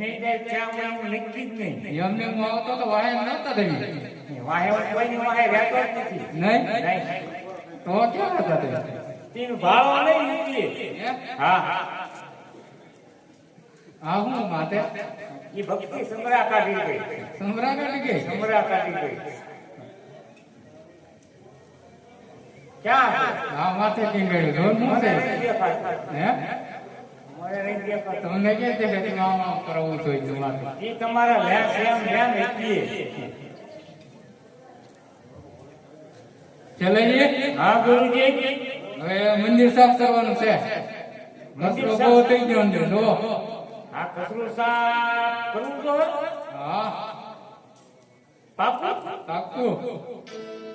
એને ત્યાં નક્કી જ નહીં. એમને હું આવતો તો વાહે નહોતા થઈ વાહે કોઈની વાહે રહેતો જ નથી. નહીં નહીં તો ક્યાં હતા તે તેનું ભાવ નહીં નીકળીએ. હા આ હું માટે એ ભક્તિ સમરા કાઢી ગઈ. સમરા કાઢી ગઈ સમરા કાઢી ગઈ. ક્યાં છે? આ માથે ટીંગાડ્યું ધોન શું છે મને નહીં દેખાતું. હે મને નહીં દેખાતું. તમને કે છે કે તમે આમ કરવું જોઈએ તમારે એ તમારા વ્યાસ એમ ધ્યાન રાખીએ. ચલે જઈએ હા ગુરુજી. હવે મંદિર સાફ કરવાનું છે કચરો બહુ થઈ ગયો અંદર જો આ કસરું સાફ કરવું તો હા પાપું પાક્કું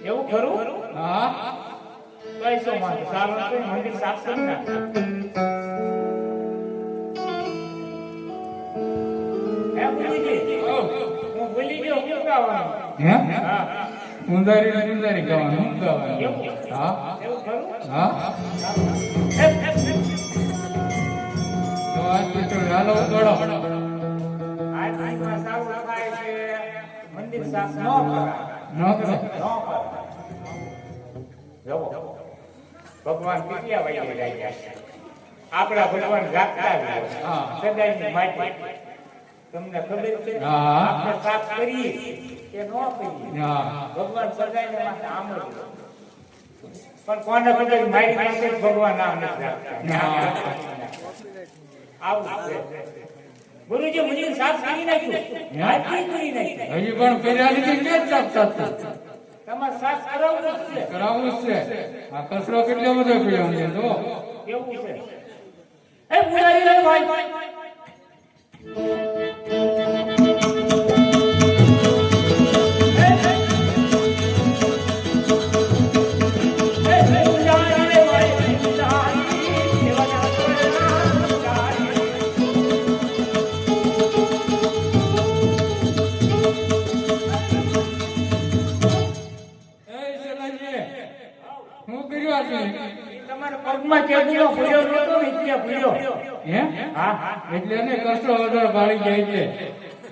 એવું ખરું? હા કઈસો માં સારું તો મંદિર સાફ કરી નાખ. હે ગુરુજી, ઓ હું ભૂલી ગયો શું ગાવાનું. હે હા ઉંદારી ગાવાનું શું ગાવાનું એવું? હા એવું ખરું? હા હેપ, હેપ, હેપ. તો આ તો ચાલો દોડો આજમાં સારું લખાય છે મંદિર સાફ ન કરાય. ન કરો ન કરાય. જવો ભગવાન કેટલા વાગે જાય છે? આપણા ભગવાન જાગતા જ હોય. હા. સદાયની માટી. તમને ખબર છે? હા. આપણે સાફ કરીએ કે ન કરીએ, હા ભગવાન સદાયને માટે આમ જ હોય. પણ કોને ખબર મારી પાસે જ ભગવાન આમ નથી રાખતા. આવું છે. ગુરુજી મંદિર સાફ કરી નાખ્યું. આજથી કરી નાખ્યું. હજી પણ પેરાની કે જ સાફ થતું તમારે સાફ કરાવવું જ છે. કરાવવું જ છે આ કચરો કેટલો બધો પીડ્યો અંદર જો કેવું છે? એ પુજારી રે ભાઈ. હું કર્યું આજે તમારા પગમાં કેદીનો ભૂલ્યો નહોતો ને એટલે ભૂલ્યો. હે હા એટલે એને કચરો વધારે બાળી જાય છે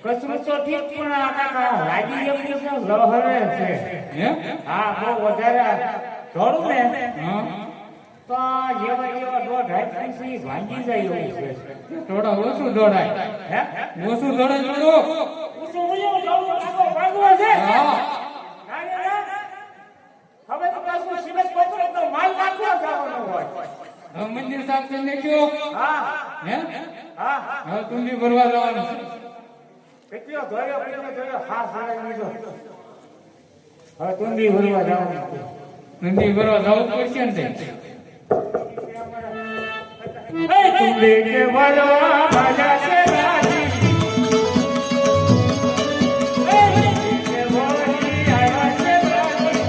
કસરત તો ઠીક પણ આ કાકા લાગી જેવું છે લહરે છે. હે હા બહુ વધારે જોડું ને હા તો આ જેવા જેવા દોઢ હાથ પછી ભાંગી જાય એવું છે. થોડા ઓછું દોડાય હે ઓછું દોડાય થોડું ઉસો ઉયો જાવું કાકો ભાગવો છે. હા ના, ના, ના. હવે તો પાછું સિમેન્ટ કોતરો તો માલ નાખવા જવાનો હોય. હવે મંદિર સાફ કરી નાખ્યું હા હે હા હવે કુંડી ભરવા જવાનું છે કેટલો ધોયો હા સારા લીધો. હવે તુંડી ભરવા જવાનું. મંદિર ભરવા જવું પડશે ને તે. તુંડી કે ભરવા મજા છે રાજી. તુંડી કે ભરી આવ્યા છે રાજી.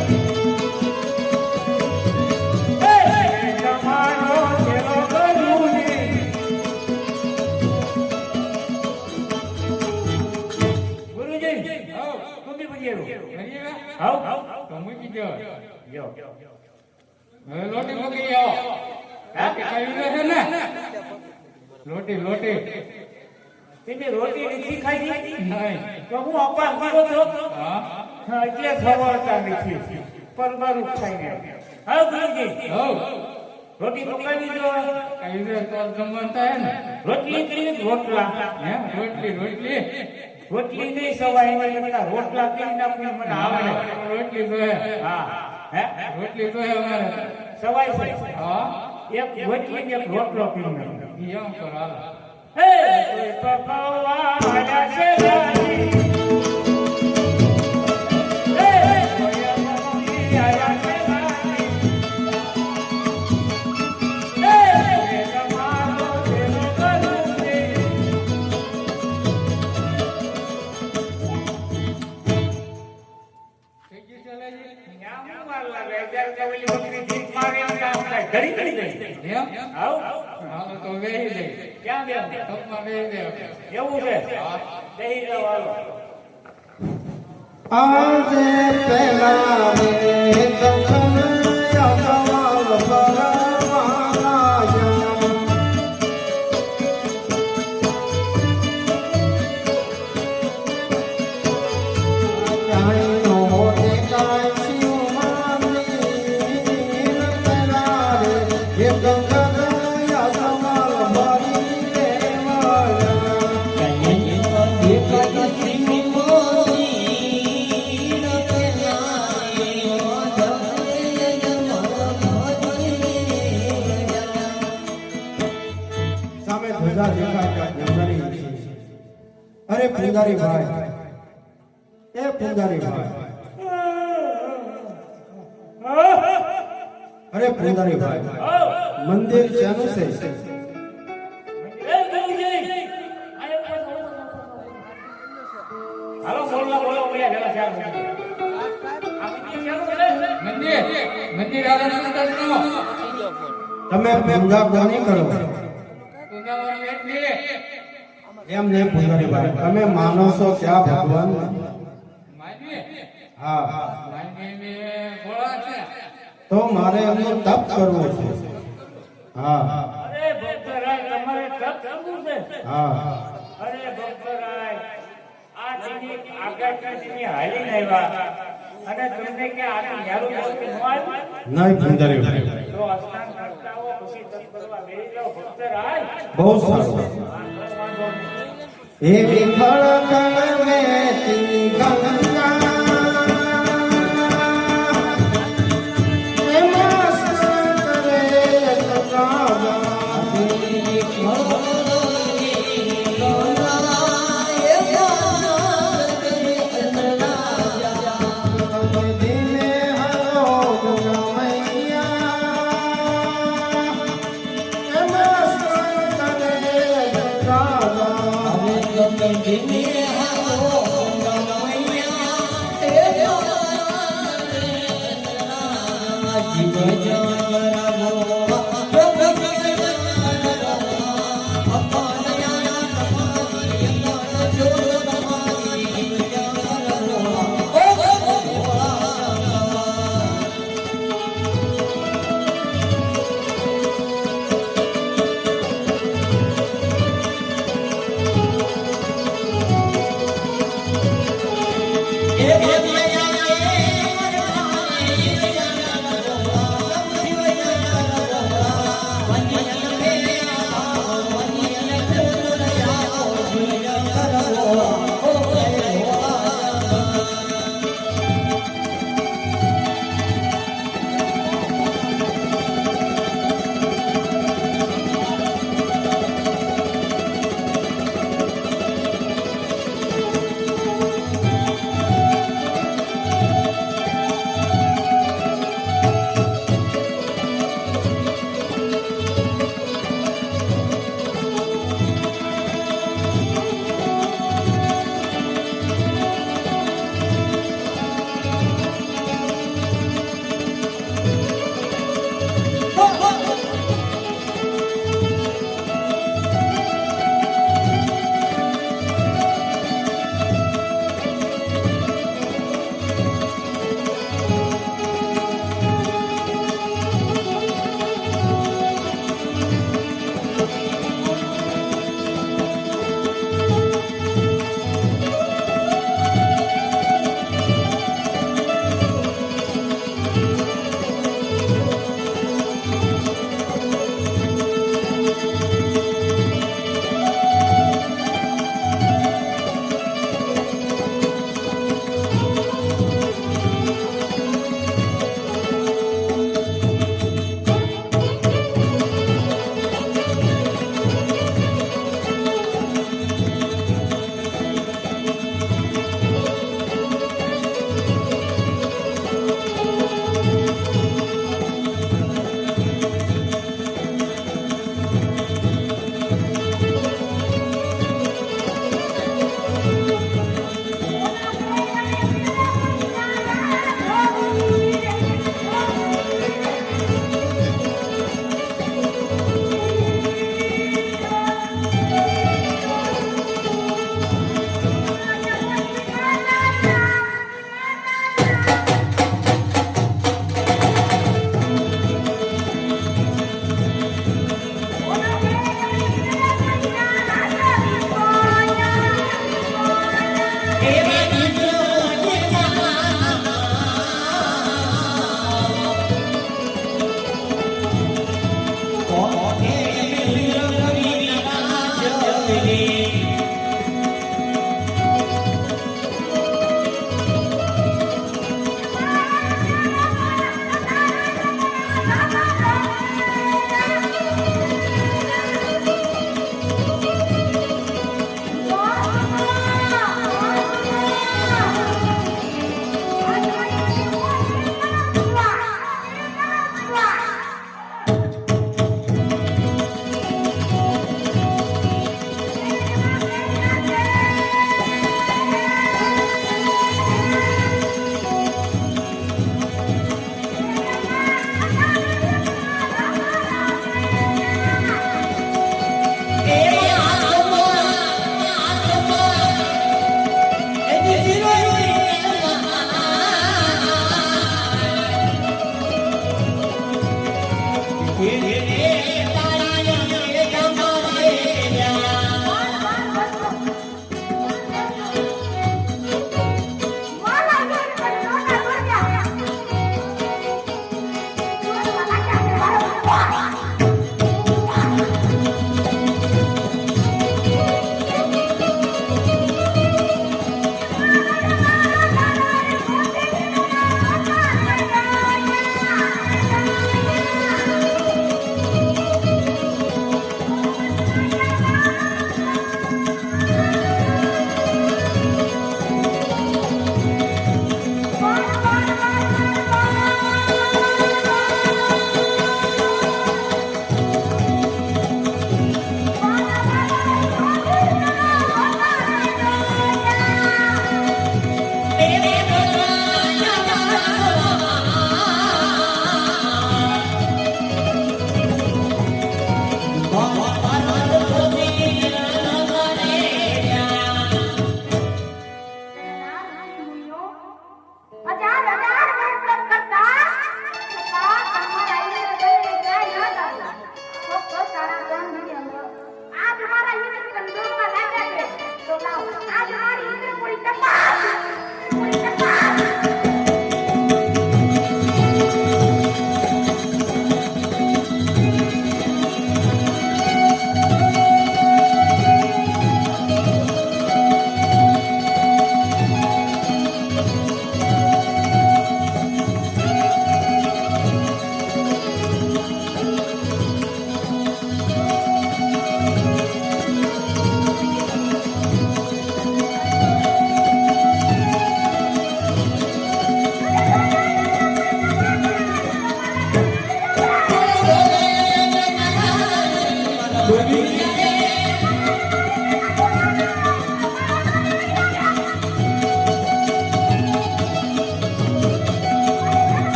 તમારો ચેલો ગુરુજી. ગુરુજી તુંડી ભરી આવ્યો. ભરી આવ તો મૂકી દો જો હવે લોટી મૂકી આવો લોટી ખાવી છે ને લોટી લોટી તમે રોટી નથી ખાધી? નહીં તો હું અપાસ કરો છો? હા હા, એટલે સવારતા નથી. પરબારું ખાઈને. હા ગુરુજી હો રોટી પકાવી દો. ખાવી છે તો જમવાનું થાય ને રોટલી કરી રોટલા. હે રોટલી રોટલી રોટલી નહીં સવાય એના કરતા રોટલા કરી નાખીને મને આવડે. રોટલી તો હે હા હે રોટલી તો હે અમારે સવાય છે. હા એક રોટલી ને એક રોટલો પી નાખો. એમ કરો હાલો હે પકવા આયા છે રાજી. હે કોઈ મમ્મી આયા છે રાજી. હે તમારો ચેલો ગુરુજી. થઈ ગયું ચાલે છે ન્યા હું વાર લાગે? અત્યારે તો ઓલી બકરી જીત મારે એમ કામ થાય. ઘડી ઘડી ગઈ. એમ આવ હાલો તો વેહી દે ક્યાં બેન? કપમાં વેહી દે એવું છે? બેહી જાઓ હાલો. આજે પેલા રે તમને અગવાલ પરવાના પૂંજારી ભાઈ એ પૂંજારી ભાઈ અરે પૂંજારી ભાઈ મંદિર ક્યાંનું છે હાલો બોલો બોલ્યા ગયેલા ચાર મંદિર મંદિર આરાધના કરવાનો તમે પૂજા કોની કરો પૂજાવાનું એટલે એમ નહીં પૂંજારી ભાઈ તમે માનો છો ક્યાં ભગવાન માનવી હા માનવી મે બોલા છે તો મારે એમનું તપ કરવું છે હા અરે ભક્તરાય તમારે તપ કરવું છે હા અરે ભક્તરાય આ દિને આગળ દિને હાલીને આવ્યા અને તમને કે આ યારું બોલતી ન આવ્યું નહીં પૂંજારી ભાઈ તો અસ્નાન કરતા હો પછી તપ કરવા બેસી જાઓ ભક્તરાય બહુ સારું એ વિફળ કણ વેતી ગંગા એમાં સંતરે સગાવા દિને હરો ગમૈયા એમાં સંતરે સગાવા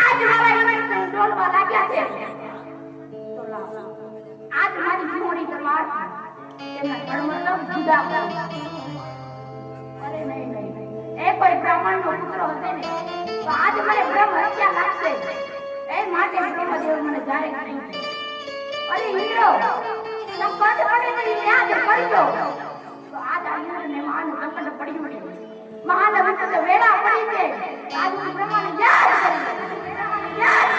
આજ મારા ઈશ્વર ડોલવા લાગ્યા છે તો લાવ આજ મારી મોરી તલવાર એમના ધર્મ જુદા કર અરે નહીં એ કોઈ બ્રાહ્મણ નો પુત્ર હશે ને તો આજ મને બ્રહ્મ હત્યા લાગશે એ માટે બ્રહ્મદેવ મને જાણે કર્યું અરે ઈંદ્રો તમ કંઠ પડે નહીં યાદ કરજો તો આજ આ ઈંદ્રને મહાન સંકટ પડ્યું છે મહાન વિકટ વેળા પડી છે આજ હું બ્રહ્મને યાદ કરું બ્રહ્મને યાદ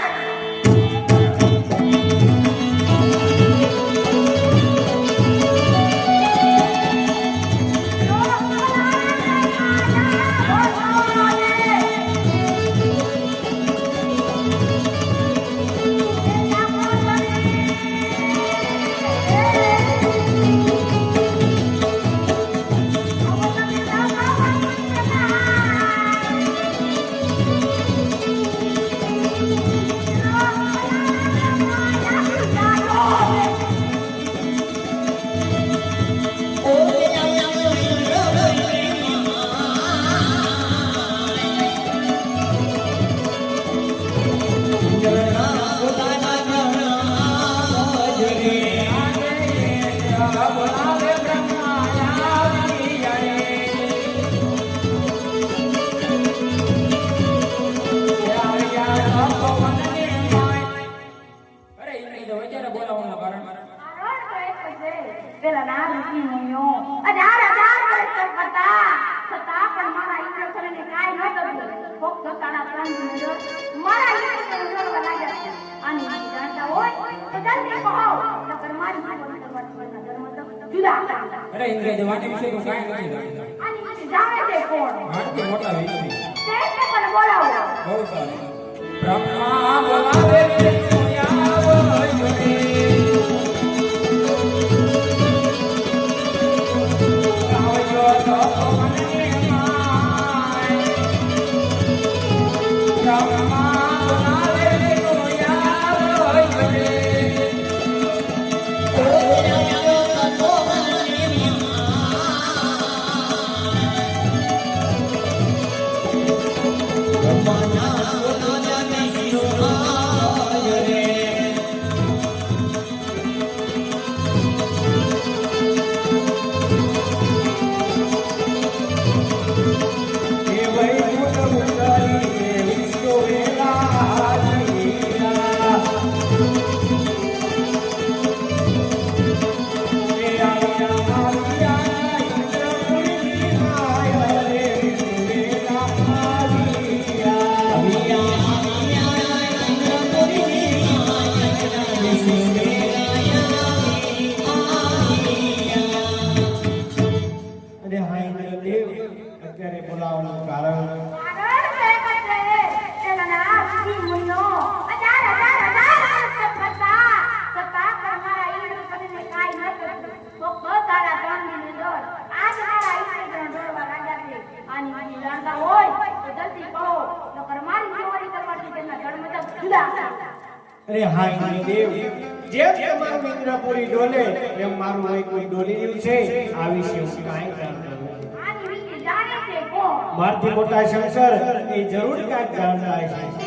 અરે ઇન્દ્ર જવાની વિશે તો કાંઈ નથી જાણે છે કોણ હાડકી મોટા વિશે તે મને બોલાવો બહુ સારું બ્રહ્મા બોલાવે છે આવો જોડે આવજો તો મને માય બ્રહ્મા બોલાવે છે આવો જોડે અત્યારે બોલાવવાનું કારણ અરે હા દેવ જેમ તમારું ઇન્દ્રપુરી ડોલે એમ મારું કોઈ ડોલી રહ્યું છે આ વિશે હું કાંઈ જાણતો નથી મારથી મોટા શંકર એ જરૂર કાંઈક જાણતા હશે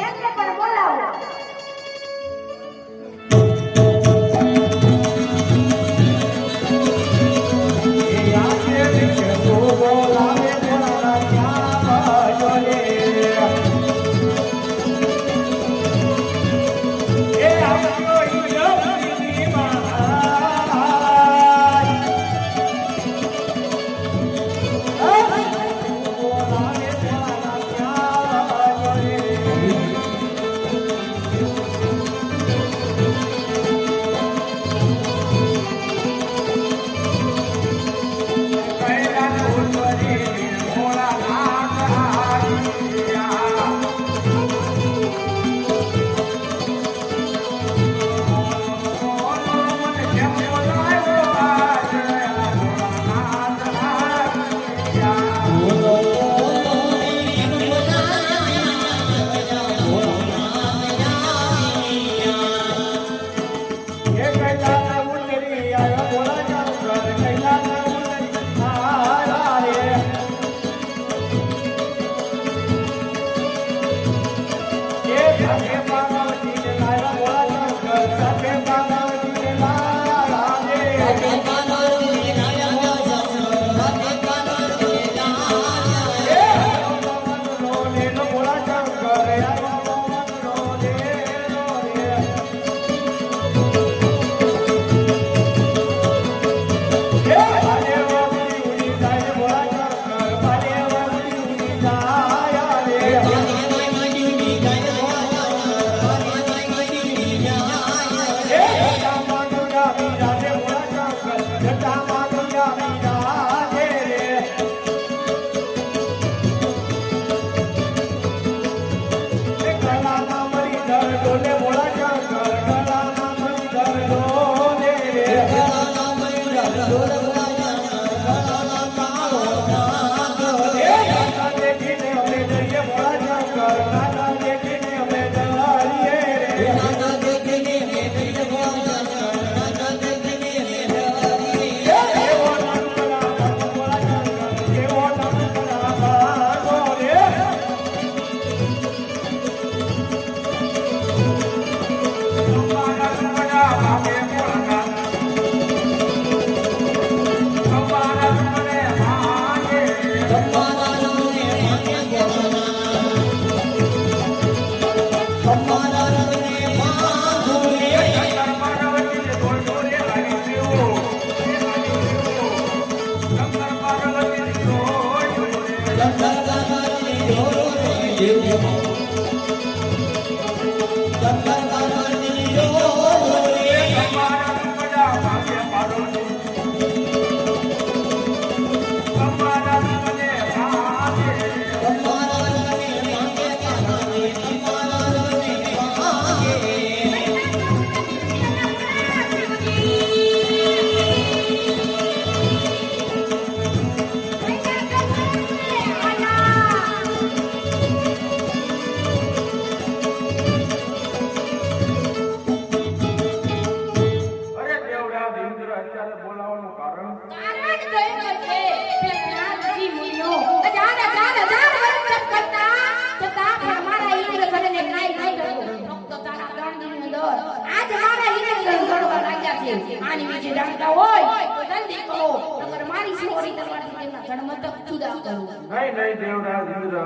અરે દેવરાજ ઇન્દ્ર અત્યારે બોલાવવાનું કારણ કારણ કહેતો છે કે જ્ઞાનજી મુનિઓ અજાન વર્ષ કરતા છતાં પણ મારા ઇન્દ્ર સને કાઈ નહીં કરતો ફક્ત તારા 3 દિનની અંદર આજ મારા ઇન્દ્ર લડવા લાગ્યા છે આની વિશે જાણતા હોય તો જલ્દી કહો નકર મારી છોરી તમારી તેમના ધર્મતક જુદા કરું નહીં દેવરાજ ઇન્દ્ર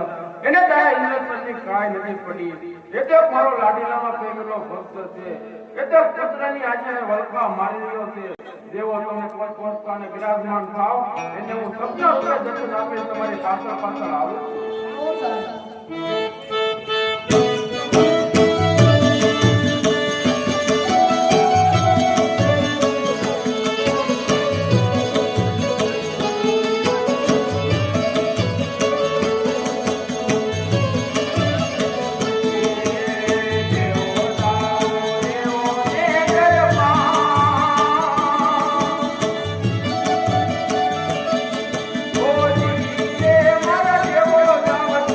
એને તારા ઇન્દ્રપતિની કાંઈ નથી પડી એ તો મારો લાડીલામાં પ્રેમેલો ભક્ત છે એ તો પુત્રની આજે વલખા મારી રહ્યો છે દેવો તમે પોતપોતાને વિરાજમાન થાવ એને હું સપના જતું આપીને તમારી પાછળ આવું આવો સર મારા દેવો જાવત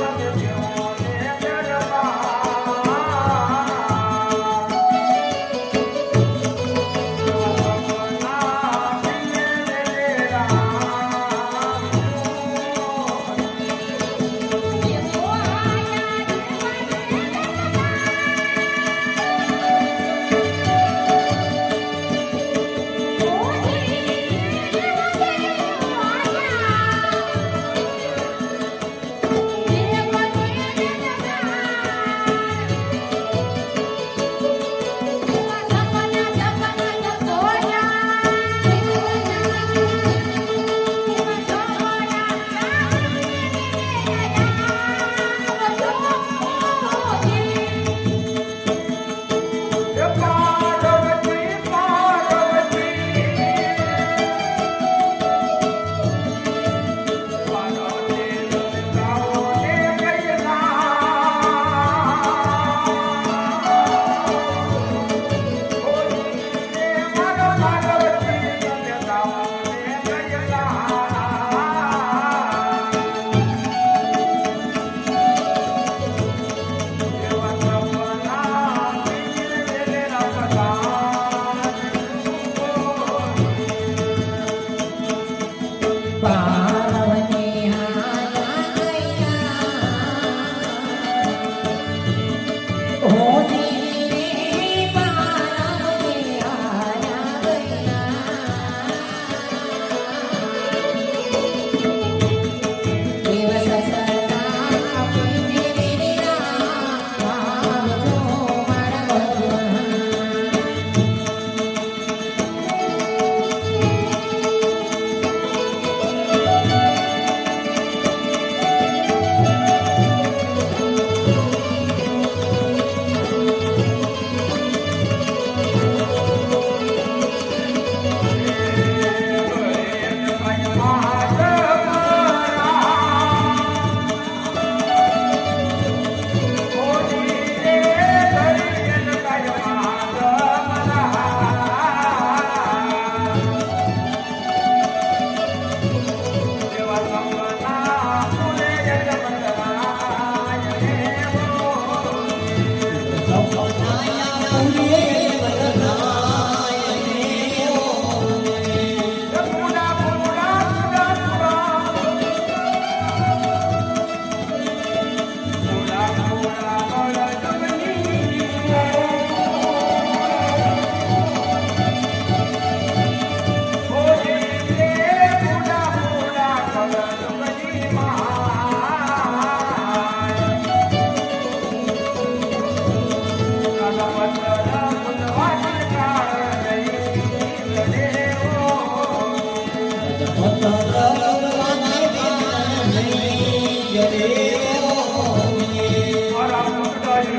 મારા પુત્રાએ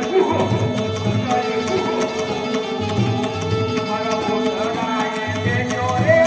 મારા પુત્રાએ દેજો રે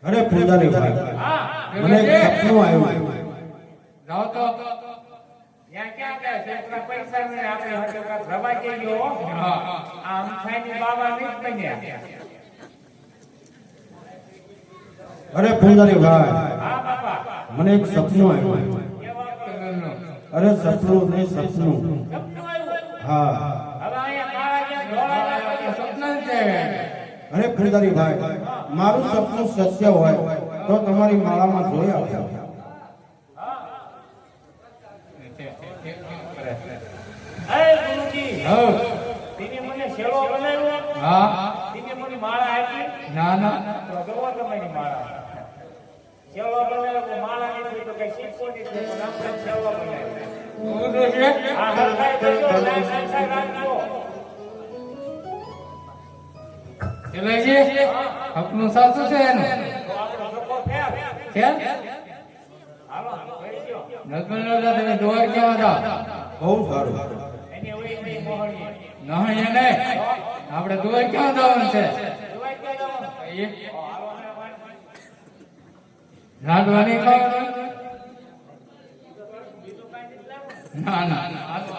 અરે પૂજારી ભાઈ મને એક સપનું આવ્યું. જાઓ તો ત્યાં ક્યાં ગયા છે? એટલા પૈસા ને આપણે હજુ કાંઈ રવા જઈ ગયો. આમ થાયની બાબા નહીં બન્યા. અરે પૂજારી ભાઈ હા બાપા, મને એક સપનું આવ્યું. અરે સપનું નહીં સપનું. સપનું આવ્યું. હા હવે અહીંયા કાળા ગયા, ધોળા ગયા, સપના જ છે. અરે પૂજારી ભાઈ મારું સપનું સત્ય હોય તો તમારી માળામાં જોઈ આવો. હે ગુરુજી, તેને મને શેરો બનાવ્યો. હા તેને મને માળા આપી. ના ના તો જોવો તમારી માળા. શેરો બનાવ્યો તો માળા નથી તો કઈ શીખવો નથી, પણ આપણે શેરો બનાવ્યો. હું તો છે. આ હરખાઈ કરજો, લાઈ રાખજો. હકનું સાચું છે એનું તો આપણો ધક્કો ફેર. કેમ હાલો, કરી દ્યો. નસબંધો તમે દુવાર કેવા હતા બહુ સારું એની ઓલી એની મોહણીએ. નહીં એને આપણે દુવાર કેવા જવાનું છે જોવાય ક્યાં જવાનું? એ હાલો, હાલો, હાલો. લાડવાની ખાવાનું ના ના આ તો